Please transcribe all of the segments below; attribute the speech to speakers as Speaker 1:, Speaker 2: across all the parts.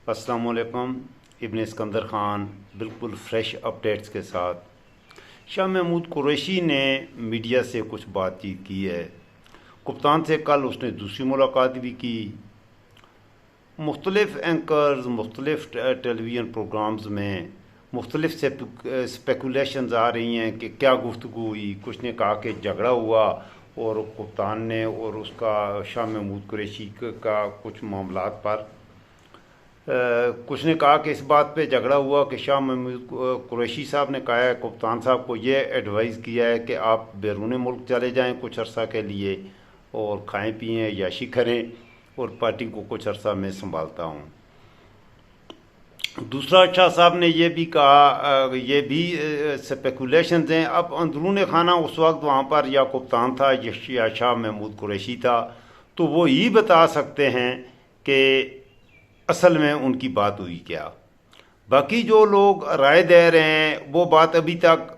Speaker 1: السلام علیکم۔ ابن اسکندر خان بالکل فریش اپڈیٹس کے ساتھ۔ شاہ محمود قریشی نے میڈیا سے کچھ بات چیت کی ہے۔ کپتان سے کل اس نے دوسری ملاقات بھی کی۔ مختلف اینکرز مختلف ٹیلی ویژن پروگرامز میں مختلف اسپیکولیشنز آ رہی ہیں کہ کیا گفتگو ہوئی۔ کچھ نے کہا کہ جھگڑا ہوا اور کپتان نے اور اس کا شاہ محمود قریشی کا کچھ معاملات پر، کچھ نے کہا کہ اس بات پہ جھگڑا ہوا کہ شاہ محمود قریشی صاحب نے کہا ہے کپتان صاحب کو یہ ایڈوائز کیا ہے کہ آپ بیرون ملک چلے جائیں کچھ عرصہ کے لیے اور کھائیں پئیں عیاشی کریں اور پارٹی کو کچھ عرصہ میں سنبھالتا ہوں۔ دوسرا شاہ صاحب نے یہ بھی کہا، یہ بھی اسپیکولیشنز ہیں، اب اندرون خانہ اس وقت وہاں پر یا کپتان تھا یا شاہ محمود قریشی تھا، تو وہ یہ بتا سکتے ہیں کہ اصل میں ان کی بات ہوئی کیا۔ باقی جو لوگ رائے دے رہے ہیں وہ بات ابھی تک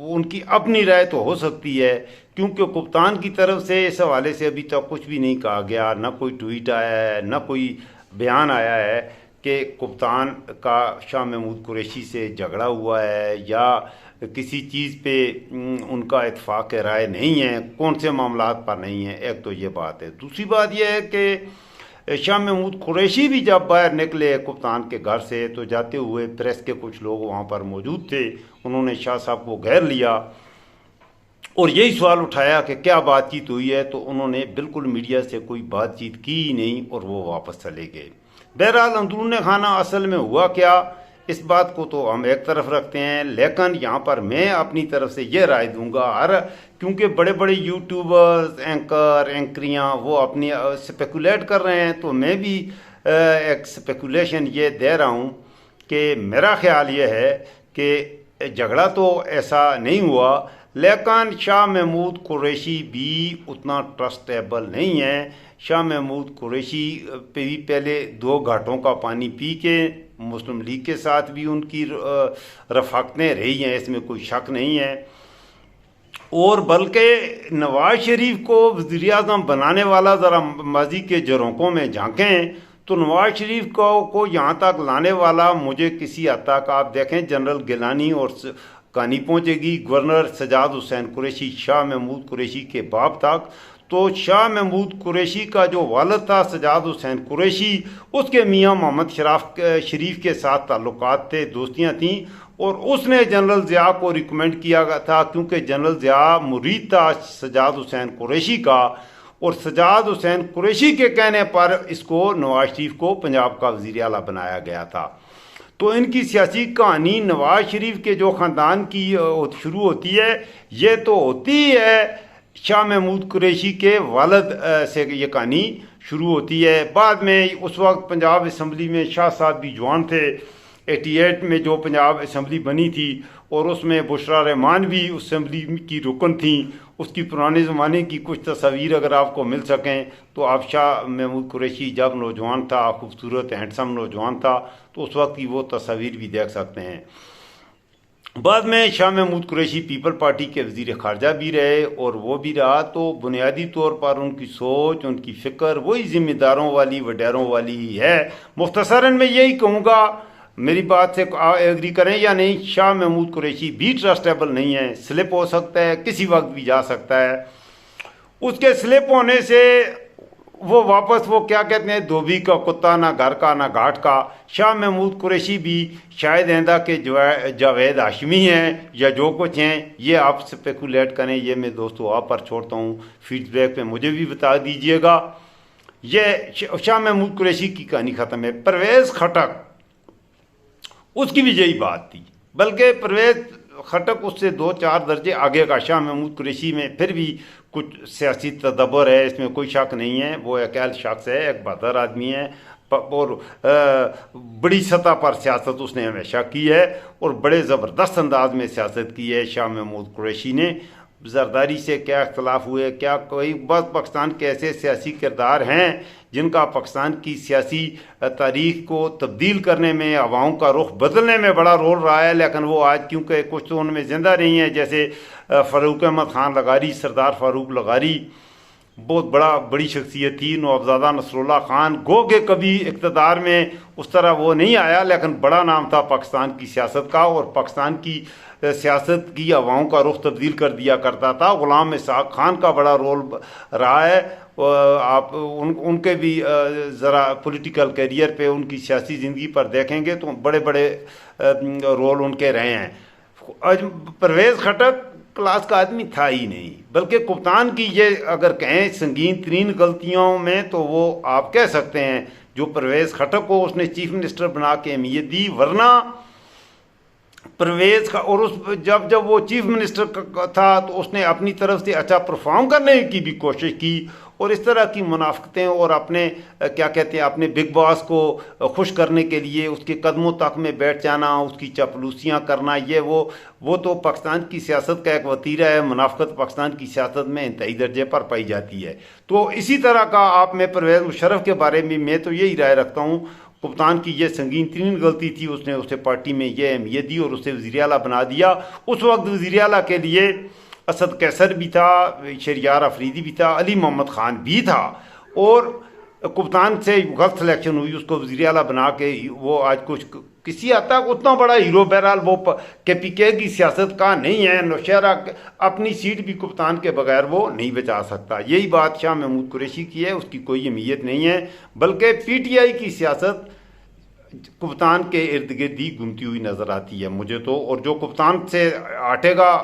Speaker 1: ان کی اپنی رائے تو ہو سکتی ہے، کیونکہ کپتان کی طرف سے اس حوالے سے ابھی تک کچھ بھی نہیں کہا گیا، نہ کوئی ٹویٹ آیا ہے نہ کوئی بیان آیا ہے کہ کپتان کا شاہ محمود قریشی سے جھگڑا ہوا ہے یا کسی چیز پہ ان کا اتفاق رائے نہیں ہے، کون سے معاملات پر نہیں ہے۔ ایک تو یہ بات ہے۔ دوسری بات یہ ہے کہ شاہ محمود قریشی بھی جب باہر نکلے کپتان کے گھر سے تو جاتے ہوئے پریس کے کچھ لوگ وہاں پر موجود تھے، انہوں نے شاہ صاحب کو گھیر لیا اور یہی سوال اٹھایا کہ کیا بات چیت ہوئی ہے، تو انہوں نے بالکل میڈیا سے کوئی بات چیت کی ہی نہیں اور وہ واپس چلے گئے۔ بہرحال اندرون خانہ اصل میں ہوا کیا، اس بات کو تو ہم ایک طرف رکھتے ہیں، لیکن یہاں پر میں اپنی طرف سے یہ رائے دوں گا، کیونکہ بڑے بڑے یوٹیوبرز اینکریاں وہ اپنی اسپیکولیٹ کر رہے ہیں، تو میں بھی ایک اسپیکولیشن یہ دے رہا ہوں کہ میرا خیال یہ ہے کہ جھگڑا تو ایسا نہیں ہوا، لیکن شاہ محمود قریشی بھی اتنا ٹرسٹیبل نہیں ہے۔ شاہ محمود قریشی پہ بھی پہلے 2 گھاٹوں کا پانی پی کے مسلم لیگ کے ساتھ بھی ان کی رفاقتیں رہی ہیں، اس میں کوئی شک نہیں ہے، اور بلکہ نواز شریف کو وزیر اعظم بنانے والا ذرا ماضی کے جھروکوں میں جھانکیں تو نواز شریف کو یہاں تک لانے والا مجھے کسی حد تک آپ دیکھیں جنرل گیلانی اور کہانی پہنچے گی گورنر سجاد حسین قریشی شاہ محمود قریشی کے باپ تک، تو شاہ محمود قریشی کا جو والد تھا سجاد حسین قریشی، اس کے میاں محمد شریف کے ساتھ تعلقات تھے، دوستیاں تھیں، اور اس نے جنرل ضیاء کو ریکمینڈ کیا تھا کیونکہ جنرل ضیاء مرید تھا سجاد حسین قریشی کا، اور سجاد حسین قریشی کے کہنے پر اس کو نواز شریف کو پنجاب کا وزیر اعلیٰ بنایا گیا تھا۔ تو ان کی سیاسی کہانی نواز شریف کے جو خاندان کی شروع ہوتی ہے، یہ تو ہوتی ہے شاہ محمود قریشی کے والد سے یہ کہانی شروع ہوتی ہے۔ بعد میں اس وقت پنجاب اسمبلی میں شاہ صاحب بھی جوان تھے، 88 میں جو پنجاب اسمبلی بنی تھی، اور اس میں بشرا رحمان بھی اسمبلی کی رکن تھیں۔ اس کی پرانے زمانے کی کچھ تصاویر اگر آپ کو مل سکیں تو آپ شاہ محمود قریشی جب نوجوان تھا، خوبصورت ہینڈسم نوجوان تھا، تو اس وقت کی وہ تصاویر بھی دیکھ سکتے ہیں۔ بعد میں شاہ محمود قریشی پیپل پارٹی کے وزیر خارجہ بھی رہے، اور وہ بھی رہا تو بنیادی طور پر ان کی سوچ، ان کی فکر وہی ذمہ داروں والی وڈیروں والی ہی ہے۔ مختصراً میں یہی کہوں گا، میری بات سے ایگری کریں یا نہیں، شاہ محمود قریشی بھی ٹرسٹیبل نہیں ہے، سلپ ہو سکتا ہے، کسی وقت بھی جا سکتا ہے۔ اس کے سلپ ہونے سے وہ واپس وہ کیا کہتے ہیں، دھوبی کا کتا، نہ گھر کا نہ گھاٹ کا۔ شاہ محمود قریشی بھی شاید آئندہ کے جاوید ہاشمی ہیں یا جو کچھ ہیں، یہ آپ اسپیکولیٹ کریں، یہ میں دوستو آپ پر چھوڑتا ہوں، فیڈ بیک پہ مجھے بھی بتا دیجئے گا۔ یہ شاہ محمود قریشی کی کہانی ختم ہے۔ پرویز خٹک، اس کی بھی یہی بات تھی، بلکہ پرویز خٹک اس سے 2-4 درجے آگے کا شاہ محمود قریشی میں، پھر بھی کچھ سیاسی تدبر ہے، اس میں کوئی شک نہیں ہے، وہ ایک اہل شخص ہے، ایک بہادر آدمی ہے، اور بڑی سطح پر سیاست اس نے ہمیشہ کی ہے اور بڑے زبردست انداز میں سیاست کی ہے شاہ محمود قریشی نے۔ زرداری سے کیا اختلاف ہوئے، کیا کوئی بعض پاکستان کے ایسے سیاسی کردار ہیں جن کا پاکستان کی سیاسی تاریخ کو تبدیل کرنے میں، عواؤں کا رخ بدلنے میں بڑا رول رہا ہے، لیکن وہ آج کیونکہ کچھ تو ان میں زندہ نہیں ہیں، جیسے فاروق احمد خان لغاری، سردار فاروق لغاری، بہت بڑی شخصیت تھی. نوابزادہ نصراللہ خان گو کہ کبھی اقتدار میں اس طرح وہ نہیں آیا، لیکن بڑا نام تھا پاکستان کی سیاست کا، اور پاکستان کی سیاست کی ہواؤں کا رخ تبدیل کر دیا کرتا تھا. غلام اسحاق خان کا بڑا رول رہا ہے. آپ ان کے بھی ذرا پولیٹیکل کیریئر پہ، ان کی سیاسی زندگی پر دیکھیں گے تو بڑے بڑے رول ان کے رہے ہیں. پرویز خٹک کلاس کا آدمی تھا ہی نہیں، بلکہ کپتان کی یہ اگر کہیں سنگین ترین غلطیوں میں تو وہ آپ کہہ سکتے ہیں جو پرویز خٹک کو اس نے چیف منسٹر بنا کے اہمیت دی. ورنہ پرویز کا، اور جب وہ چیف منسٹر تھا تو اس نے اپنی طرف سے اچھا پرفارم کرنے کی بھی کوشش کی، اور اس طرح کی منافقتیں اور اپنے کیا کہتے ہیں اپنے بگ باس کو خوش کرنے کے لیے اس کے قدموں تک میں بیٹھ جانا، اس کی چاپلوسیاں کرنا، یہ وہ تو پاکستان کی سیاست کا ایک وتیرہ ہے. منافقت پاکستان کی سیاست میں انتہائی درجے پر پائی جاتی ہے. تو اسی طرح کا آپ میں پرویز مشرف کے بارے میں تو یہی رائے رکھتا ہوں. کپتان کی یہ سنگین ترین غلطی تھی، اس نے اسے پارٹی میں یہ اہمیت دی اور اسے وزیر اعلیٰ بنا دیا. اس وقت وزیر اعلیٰ کے لیے اسد قیصر بھی تھا، شہریار افریدی بھی تھا، علی محمد خان بھی تھا، اور کپتان سے غلط سلیکشن ہوئی اس کو وزیر اعلیٰ بنا کے. وہ آج کچھ کسی حد تک اتنا بڑا ہیرو بہرحال وہ کے پی کے کی سیاست کا نہیں ہے. نوشہرہ اپنی سیٹ بھی کپتان کے بغیر وہ نہیں بچا سکتا. یہی بات شاہ محمود قریشی کی ہے، اس کی کوئی اہمیت نہیں ہے، بلکہ پی ٹی آئی کی سیاست کپتان کے ارد گرد ہی گھومتی ہوئی نظر آتی ہے مجھے تو. اور جو کپتان سے ہٹے گا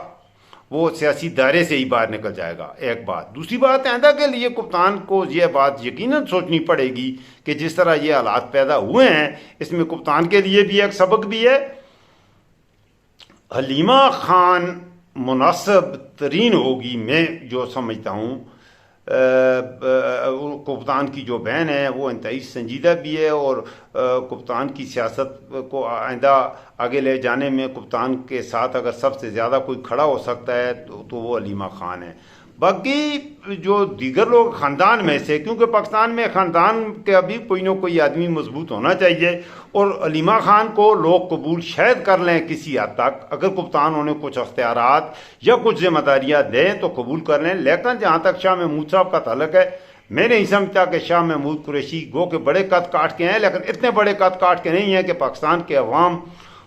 Speaker 1: وہ سیاسی دائرے سے ہی باہر نکل جائے گا. ایک بات. دوسری بات، آئندہ کے لیے کپتان کو یہ بات یقیناً سوچنی پڑے گی کہ جس طرح یہ حالات پیدا ہوئے ہیں اس میں کپتان کے لیے بھی ایک سبق بھی ہے. حلیمہ خان مناسب ترین ہوگی، میں جو سمجھتا ہوں. کپتان کی جو بہن ہے وہ انتہائی سنجیدہ بھی ہے، اور کپتان کی سیاست کو آئندہ آگے لے جانے میں کپتان کے ساتھ اگر سب سے زیادہ کوئی کھڑا ہو سکتا ہے تو وہ حلیمہ خان ہے. باقی جو دیگر لوگ خاندان میں سے، کیونکہ پاکستان میں خاندان کا بھی کوئی نہ کوئی آدمی مضبوط ہونا چاہیے، اور حلیمہ خان کو لوگ قبول شاید کر لیں کسی حد تک، اگر کپتان انہیں کچھ اختیارات یا کچھ ذمہ داریاں دیں تو قبول کر لیں. لیکن جہاں تک شاہ محمود صاحب کا تعلق ہے، میں نہیں سمجھتا کہ شاہ محمود قریشی گو کہ بڑے قد کاٹ کے ہیں، لیکن اتنے بڑے قد کاٹ کے نہیں ہیں کہ پاکستان کے عوام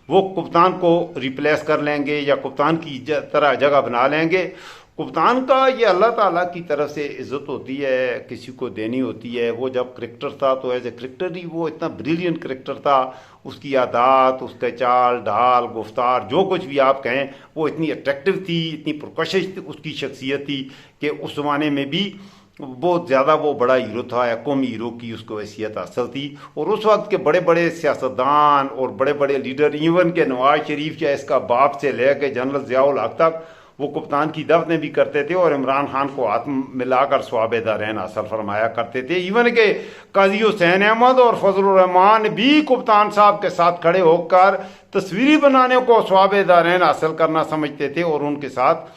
Speaker 1: وہ کپتان کو ریپلیس کر لیں گے یا کپتان کی طرح جگہ بنا لیں گے. کپتان کا یہ اللہ تعالیٰ کی طرف سے عزت ہوتی ہے، کسی کو دینی ہوتی ہے. وہ جب کرکٹر تھا تو ایز اے کرکٹر ہی وہ اتنا بریلینٹ کرکٹر تھا. اس کی عادات، اس کا چال ڈھال، گفتار، جو کچھ بھی آپ کہیں، وہ اتنی اٹریکٹیو تھی، اتنی پرکشش اس کی شخصیت تھی کہ اس زمانے میں بھی بہت زیادہ وہ بڑا ہیرو تھا. قومی ہیرو کی اس کو حیثیت حاصل تھی. اور اس وقت کے بڑے بڑے سیاستدان اور بڑے بڑے لیڈر، ایون کہ نواز شریف یا اس کا باپ سے لے کے جنرل ضیاء الحق تک، وہ کپتان کی دعوتیں بھی کرتے تھے اور عمران خان کو ہاتھ ملا کر ثواب دارین حاصل فرمایا کرتے تھے. ایون کہ قاضی حسین احمد اور فضل الرحمان بھی کپتان صاحب کے ساتھ کھڑے ہو کر تصویری بنانے کو ثواب دارین حاصل کرنا سمجھتے تھے، اور ان کے ساتھ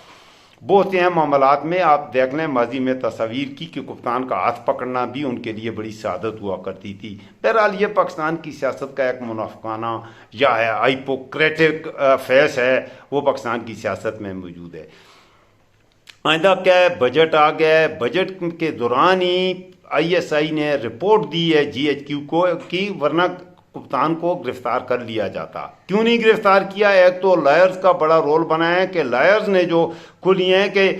Speaker 1: بہت سے اہم معاملات میں آپ دیکھ لیں ماضی میں تصاویر کی کہ کپتان کا ہاتھ پکڑنا بھی ان کے لیے بڑی سعادت ہوا کرتی تھی. بہرحال یہ پاکستان کی سیاست کا ایک منافقانہ یا ہائپوکریٹک فیس ہے، وہ پاکستان کی سیاست میں موجود ہے. آئندہ کیا ہے، بجٹ آ گیا ہے. بجٹ کے دوران ہی آئی ایس آئی نے رپورٹ دی ہے جی ایچ کیو کو کہ ورنہ کپتان کو گرفتار کر لیا جاتا. کیوں نہیں گرفتار کیا؟ ایک تو لائرز کا بڑا رول بنا ہے کہ لائرز نے جو کھلی ہیں کہ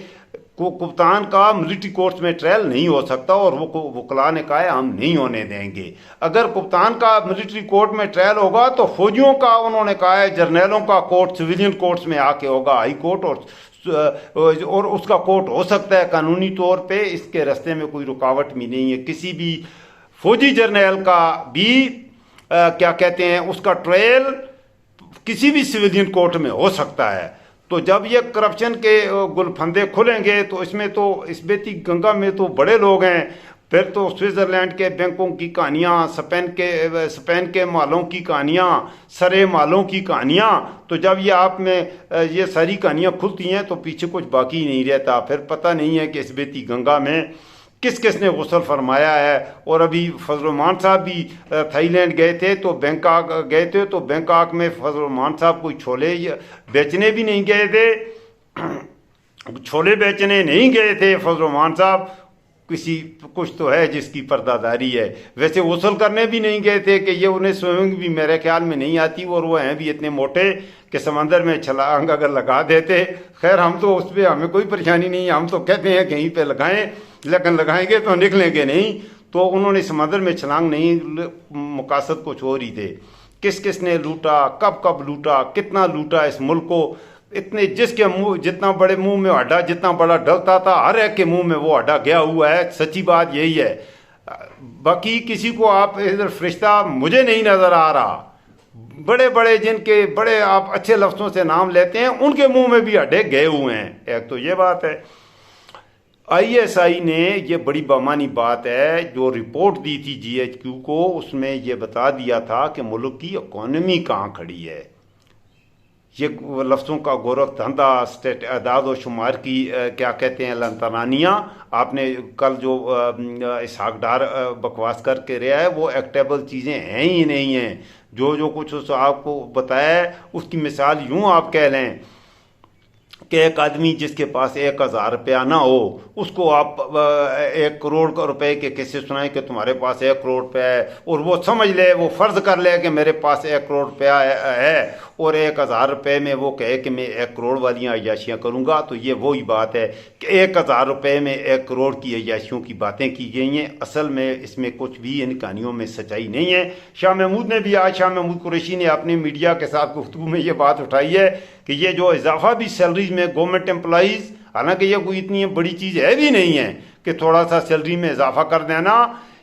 Speaker 1: کپتان کا ملٹری کورٹس میں ٹرائل نہیں ہو سکتا، اور وہ وکلاء نے کہا ہے ہم نہیں ہونے دیں گے. اگر کپتان کا ملٹری کورٹ میں ٹرائل ہوگا تو فوجیوں کا انہوں نے کہا ہے جرنیلوں کا کورٹ سویلین کورٹس میں آ کے ہوگا، ہائی کورٹ، اور اس کا کورٹ ہو سکتا ہے قانونی طور پہ. اس کے راستے میں کوئی رکاوٹ بھی نہیں ہے. کسی بھی فوجی جرنیل کا بھی کیا کہتے ہیں اس کا ٹرائل کسی بھی سویلین کورٹ میں ہو سکتا ہے. تو جب یہ کرپشن کے گلفندے کھلیں گے تو اس میں تو اس بیتی گنگا میں تو بڑے لوگ ہیں. پھر تو سوئٹزرلینڈ کے بینکوں کی کہانیاں، اسپین کے مالوں کی کہانیاں، سرے مالوں کی کہانیاں، تو جب یہ آپ میں یہ ساری کہانیاں کھلتی ہیں تو پیچھے کچھ باقی نہیں رہتا. پھر پتہ نہیں ہے کہ اس بیتی گنگا میں کس کس نے غسل فرمایا ہے. اور ابھی فضل الرحمان صاحب بھی تھائی لینڈ گئے تھے تو بینکاک گئے تھے، تو بینکاک میں فضل الرحمان صاحب کوئی چھولے بیچنے بھی نہیں گئے تھے، چھولے بیچنے نہیں گئے تھے فضل الرحمان صاحب. کچھ تو ہے جس کی پرداداری ہے. ویسے غسل کرنے بھی نہیں گئے تھے کہ یہ انہیں سوئمنگ بھی میرے خیال میں نہیں آتی, اور وہ ہیں بھی اتنے موٹے کہ سمندر میں چھلانگ اگر لگا دیتے. خیر ہم تو اس پہ ہمیں کوئی پریشانی نہیں ہے, ہم تو کہتے ہیں کہیں پہ لگائیں, لیکن لگائیں گے تو نکلیں گے نہیں. تو انہوں نے سمندر میں چھلانگ نہیں, مقاصد کچھ اور ہی تھے. کس کس نے لوٹا, کب کب لوٹا, کتنا لوٹا اس ملک کو. اتنے جس کے منہ, جتنا بڑے منہ میں ہڈا جتنا بڑا ڈلتا تھا, ہر ایک کے منہ میں وہ ہڈا گیا ہوا ہے. سچی بات یہی ہے. باقی کسی کو آپ ادھر فرشتہ مجھے نہیں نظر آ رہا. بڑے بڑے جن کے بڑے آپ اچھے لفظوں سے نام لیتے ہیں ان کے منہ میں بھی ہڈے گئے ہوئے ہیں. ایک تو یہ بات ہے. ISI نے یہ بڑی بامانی بات ہے جو رپورٹ دی تھی GHQ کو, اس میں یہ بتا دیا تھا کہ ملک کی اکانومی کہاں کھڑی ہے. یہ لفظوں کا گورکھ دھندا, اعداد و شمار کی کیا کہتے ہیں لنتنانیاں. آپ نے کل جو اسحاق ڈار بکواس کر کے رہا ہے وہ ایکٹیبل چیزیں ہیں ہی نہیں ہیں. جو کچھ اس آپ کو بتایا ہے اس کی مثال یوں آپ کہہ لیں کہ ایک آدمی جس کے پاس 1000 روپیہ نہ ہو, اس کو آپ 1 کروڑ روپے کے قصے سنائیں کہ تمہارے پاس 1 کروڑ روپیہ ہے, اور وہ سمجھ لے, وہ فرض کر لے کہ میرے پاس 1 کروڑ روپیہ ہے, اور 1000 روپے میں وہ کہے کہ میں 1 کروڑ والیاں عیاشیاں کروں گا. تو یہ وہی بات ہے کہ 1000 روپے میں 1 کروڑ کی عیاشیوں کی باتیں کی گئی ہیں. اصل میں اس میں کچھ بھی ان کہانیوں میں سچائی نہیں ہے. شاہ محمود نے بھی, آج شاہ محمود قریشی نے اپنے میڈیا کے ساتھ گفتگو میں یہ بات اٹھائی ہے کہ یہ جو اضافہ بھی سیلریز میں گورنمنٹ امپلائیز, حالانکہ یہ کوئی اتنی بڑی چیز ہے بھی نہیں ہے کہ تھوڑا سا سیلری میں اضافہ کر دینا,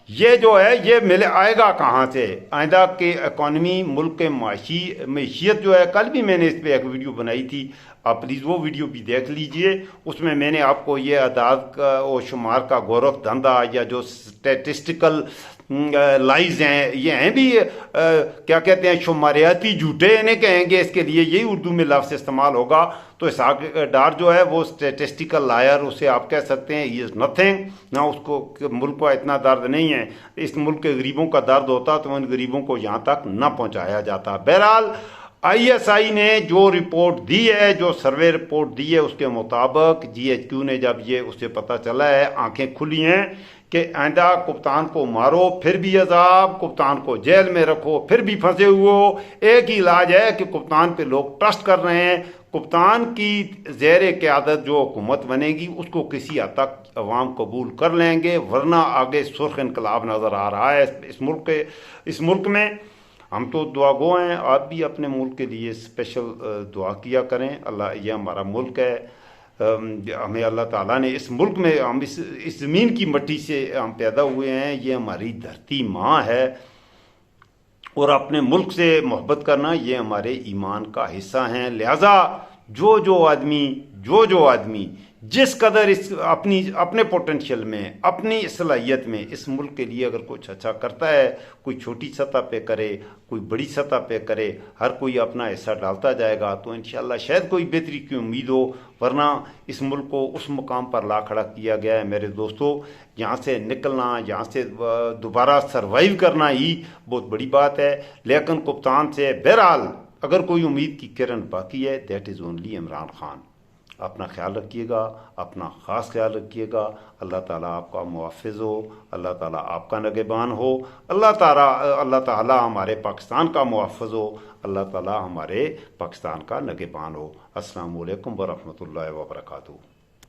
Speaker 1: یہ جو ہے یہ آئے گا کہاں سے. آئندہ کے اکانومی, ملک کے معیشت جو ہے, کل بھی میں نے اس پہ ایک ویڈیو بنائی تھی, آپ پلیز وہ ویڈیو بھی دیکھ لیجئے. اس میں نے آپ کو یہ اعداد و شمار کا گورکھ دھندا یا جو اسٹیٹسٹیکل لائز ہیں, یہ ہیں بھی کیا کہتے ہیں شماریاتی جھوٹے انہیں کہیں گے, اس کے لیے یہی اردو میں لفظ استعمال ہوگا. تو اسحاق ڈار جو ہے وہ اسٹیٹسٹیکل لائر اسے آپ کہہ سکتے ہیں. ہی از نتھنگ. نہ اس کو ملک کو اتنا درد نہیں ہے. اس ملک کے غریبوں کا درد ہوتا تو ان غریبوں کو یہاں تک نہ پہنچایا جاتا. بہرحال ISI نے جو رپورٹ دی ہے, جو سروے رپورٹ دی ہے, اس کے مطابق GHQ نے جب یہ اسے پتہ چلا ہے, آنکھیں کھلی ہیں کہ آئندہ کپتان کو مارو پھر بھی عذاب, کپتان کو جیل میں رکھو پھر بھی پھنسے ہوئے ہو. ایک ہی علاج ہے کہ کپتان پہ لوگ ٹرسٹ کر رہے ہیں. کپتان کی زیر قیادت جو حکومت بنے گی اس کو کسی حد تک عوام قبول کر لیں گے, ورنہ آگے سرخ انقلاب نظر آ رہا ہے اس ملک میں. ہم تو دعا گو ہیں, آپ بھی اپنے ملک کے لیے اسپیشل دعا کیا کریں. اللہ, یہ ہمارا ملک ہے, ہمیں اللہ تعالیٰ نے اس ملک میں, ہم اس زمین کی مٹی سے ہم پیدا ہوئے ہیں, یہ ہماری دھرتی ماں ہے, اور اپنے ملک سے محبت کرنا یہ ہمارے ایمان کا حصہ ہیں. لہذا جو آدمی جس قدر اپنے پوٹنشل میں, اپنی صلاحیت میں اس ملک کے لیے اگر کچھ اچھا کرتا ہے, کوئی چھوٹی سطح پہ کرے, کوئی بڑی سطح پہ کرے, ہر کوئی اپنا حصہ ڈالتا جائے گا تو انشاءاللہ شاید کوئی بہتری کی امید ہو. ورنہ اس ملک کو اس مقام پر لا کھڑا کیا گیا ہے میرے دوستو. یہاں سے نکلنا, یہاں سے دوبارہ سروائیو کرنا ہی بہت بڑی بات ہے. لیکن کپتان سے بہرحال اگر کوئی امید کی کرن باقی ہے, that is only Imran Khan. اپنا خیال رکھیے گا, اپنا خاص خیال رکھیے گا. اللہ تعالیٰ آپ کا محافظ ہو, اللہ تعالیٰ آپ کا نگہبان ہو, اللہ تعالیٰ ہمارے پاکستان کا محافظ ہو, اللہ تعالیٰ ہمارے پاکستان کا نگہبان ہو. السلام علیکم ورحمۃ اللہ وبرکاتہ.